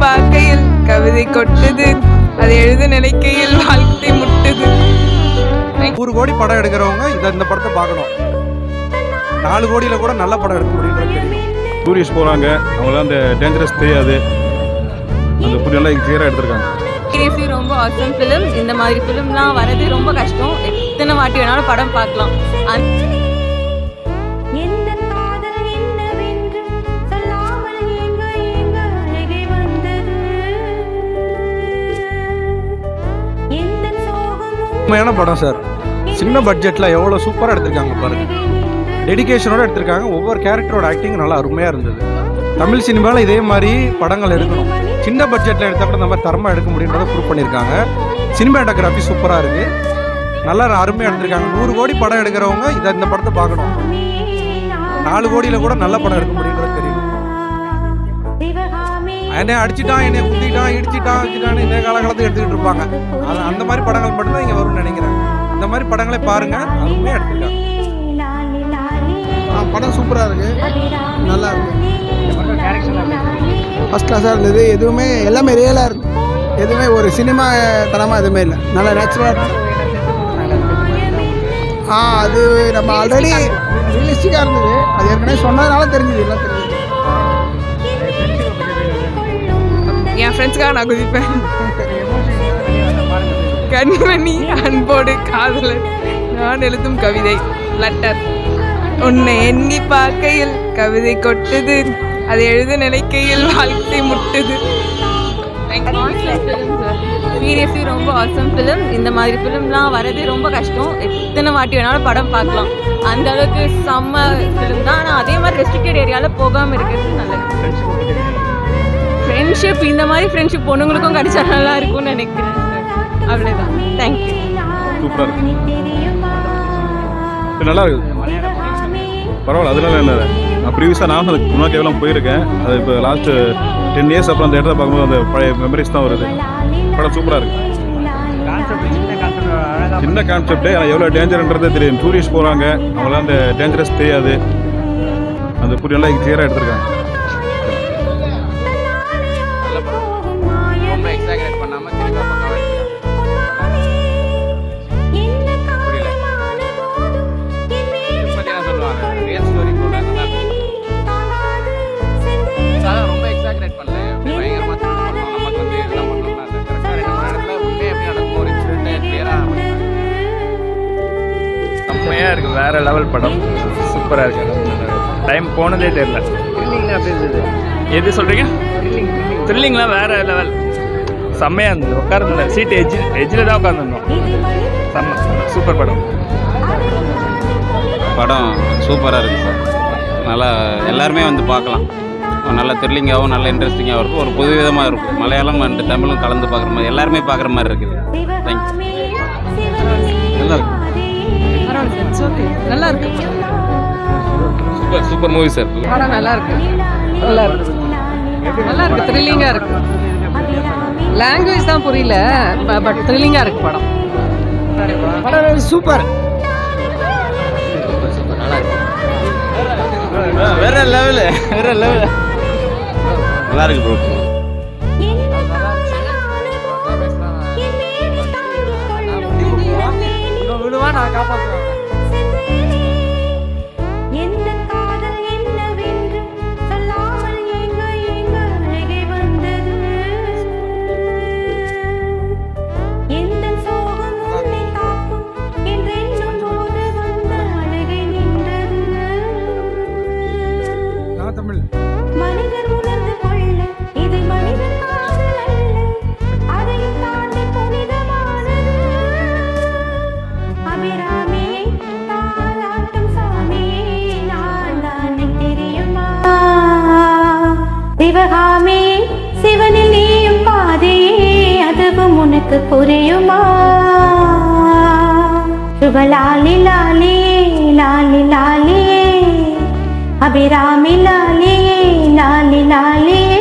பார்க்கையில் கவிதை கொட்டுது, அதை எழுத நினைக்கையில் வாழ்க்கை முட்டுது. 100 கோடி படம் எடுக்கிறவங்க இந்த படத்தை பார்க்கணும். 4 கோடியில் கூட நல்ல படம் எடுக்க முடியுன்றது தெரியும். டூரிஸ்ட் போகிறாங்க, அவங்களாம் அந்த டேஞ்சரஸ் தெரியாது, அந்த புரியெல்லாம் கிளியராக எடுத்திருக்காங்க. சீரியஸ்லி ரொம்ப ஆசம் ஃபிலிம். இந்த மாதிரி ஃபிலிம்லாம் வரது ரொம்ப கஷ்டம். எத்தனை வாட்டி வேணாலும் படம் பார்க்கலாம். உண்மையான படம் சார். சின்ன பட்ஜெட்டில் எவ்வளோ சூப்பராக எடுத்திருக்காங்க பாருங்கள். டெடிகேஷனோடு எடுத்திருக்காங்க. ஒவ்வொரு கேரக்டரோட ஆக்டிங் நல்லா அருமையாக இருந்தது. தமிழ் சினிமாவில் இதே மாதிரி படங்கள் எடுக்கணும். சின்ன பட்ஜெட்டில் எடுத்தால் கூட நம்ம தரமாக எடுக்க முடியுன்றதை ப்ரூவ் பண்ணியிருக்காங்க. சினிமாட்டோகிராஃபி சூப்பராக இருக்குது, நல்லா அருமையாக எடுத்திருக்காங்க. 100 கோடி படம் எடுக்கிறவங்க இந்த படத்தை பார்க்கணும். 4 கோடியில் கூட நல்ல படம் எடுக்க முடியுன்றது தெரியும். என்னை அடிச்சுட்டான், என்னை குத்திட்டான், இடிச்சிட்டான்னு இந்த காலகாலத்தில் எடுத்துக்கிட்டு இருப்பாங்க. அந்த மாதிரி படங்கள் மட்டும்தான் இங்கே வரும்னு நினைக்கிறேன். இந்த மாதிரி படங்களை பாருங்கள், அருமையாக எடுத்துருக்காங்க. படம் சூப்பராக இருக்குது, நல்லா இருக்குது, ஃபஸ்ட் கிளாஸாக இருந்தது. எதுவுமே எல்லாமே ரியலாக இருக்குது. எதுவுமே ஒரு சினிமா தரமாக எதுவுமே இல்லை, நல்லா நேச்சுரலாக. அது நம்ம ஆல்ரெடி ரியலிஸ்டிக்காக இருந்தது. அது ஏற்கனவே சொன்னதுனால தெரிஞ்சுது, எல்லாம் தெரிஞ்சுது. என் ஃப்ரெண்ட்ஸுக்காக நான் குதிப்பேன். கண்மணி, அன்போடு காதலர், நான் எழுதும் கவிதை, லெட்டர். உன்னை எண்ணி பார்க்கையில் கவிதை கொட்டுது, அதை எழுத நினைக்கையில் வாழ்க்கை முட்டுது. சீரியஸ்லி ரொம்ப ஆசம் ஃபிலிம். இந்த மாதிரி ஃபிலிம்லாம் வரது ரொம்ப கஷ்டம். எத்தனை வாட்டி வேணாலும் படம் பார்க்கலாம். அந்த அளவுக்கு செம்ம ஃபிலிம் தான். ஆனால் அதே மாதிரி ரெஸ்ட்ரிக்டட் ஏரியாவில் போகாமல் இருக்கிறது நல்லது. ஃப்ரெண்ட்ஷிப், இந்த மாதிரி ஃப்ரெண்ட்ஷிப் பொண்ணுங்களுக்கும் கிடைச்சா நல்லா இருக்கும்னு நினைக்கிறேன் சார். அவ்வளோதான். தேங்க்யூ. சூப்பராக இருக்கு, நல்லா இருக்குது, பரவாயில்ல. அதனால என்ன, நான் ப்ரீவியஸாக நான் அதுக்கு முன்னாடி கேவலம் போயிருக்கேன். அது இப்போ லாஸ்ட்டு 10 இயர்ஸ் அப்புறம் அந்த இடத்த பார்க்கும்போது அந்த பழைய மெமரிஸ் தான் வருது. படம் சூப்பராக இருக்குது. சின்ன கான்செப்ட்டு, ஆனால் எவ்வளோ டேஞ்சர்ன்றதே தெரியும். டூரிஸ்ட் போகிறாங்க, அவங்களாம் அந்த டேஞ்சரஸ் தெரியாது, அந்த புரியெல்லாம் கிளியராக எடுத்திருக்காங்க. செம்மையாக இருக்குது, வேறு லெவல் படம், சூப்பராக இருக்குது. டைம் போனதே தெரியல. எது சொல்கிறீங்க? த்ரில்லிங்லாம் வேறு லெவல், செம்மையாக இருந்தது. உட்கார்ந்து சீட்டு எஜ்ஜில் தான் உட்காந்துருந்தோம். சூப்பர் படம். படம் சூப்பராக இருக்குது சார். நல்லா எல்லாருமே வந்து பார்க்கலாம். நல்லா த்ரில்லிங்காகவும் நல்ல இன்ட்ரெஸ்டிங்காகவும் இருக்கும். ஒரு புது விதமாக இருக்கும். மலையாளம் அண்ட் தமிழும் கலந்து பார்க்குற மாதிரி, எல்லாருமே பார்க்குற மாதிரி இருக்குது. தேங்க்யூ. நல்லா இருக்கு, நல்லா இருக்கு. Super super movie sir. படம் நல்லா இருக்கு, நல்லா இருக்கு, நல்லா இருக்கு, த்ரில்லிங்காக இருக்கு. லாங்குவேஜ் தான் புரியல, பட் த்ரில்லிங்காக இருக்கு படம். படம் சூப்பர், வேற லெவலு, வேற லெவலு, நல்லா இருக்கு ப்ரோ. விடுவா, நான் காப்பாற்றுவேன். தமிழ் மனிதர் உணர்ந்து கொள்ள இது மனித காதல் அல்ல, அதையும் தாண்டி புனிதமானது. அபிராமி தாலாட்டும் சாமி, நான் தானே தெரியுமா? சிவகாமி, சிவனில் நீயும் பாதையே, அதுவும் உனக்கு புரியுமா? சுபலாலி லாலி லாலி லாலியே, அபிராமி லாலியே லாலி லாலியே.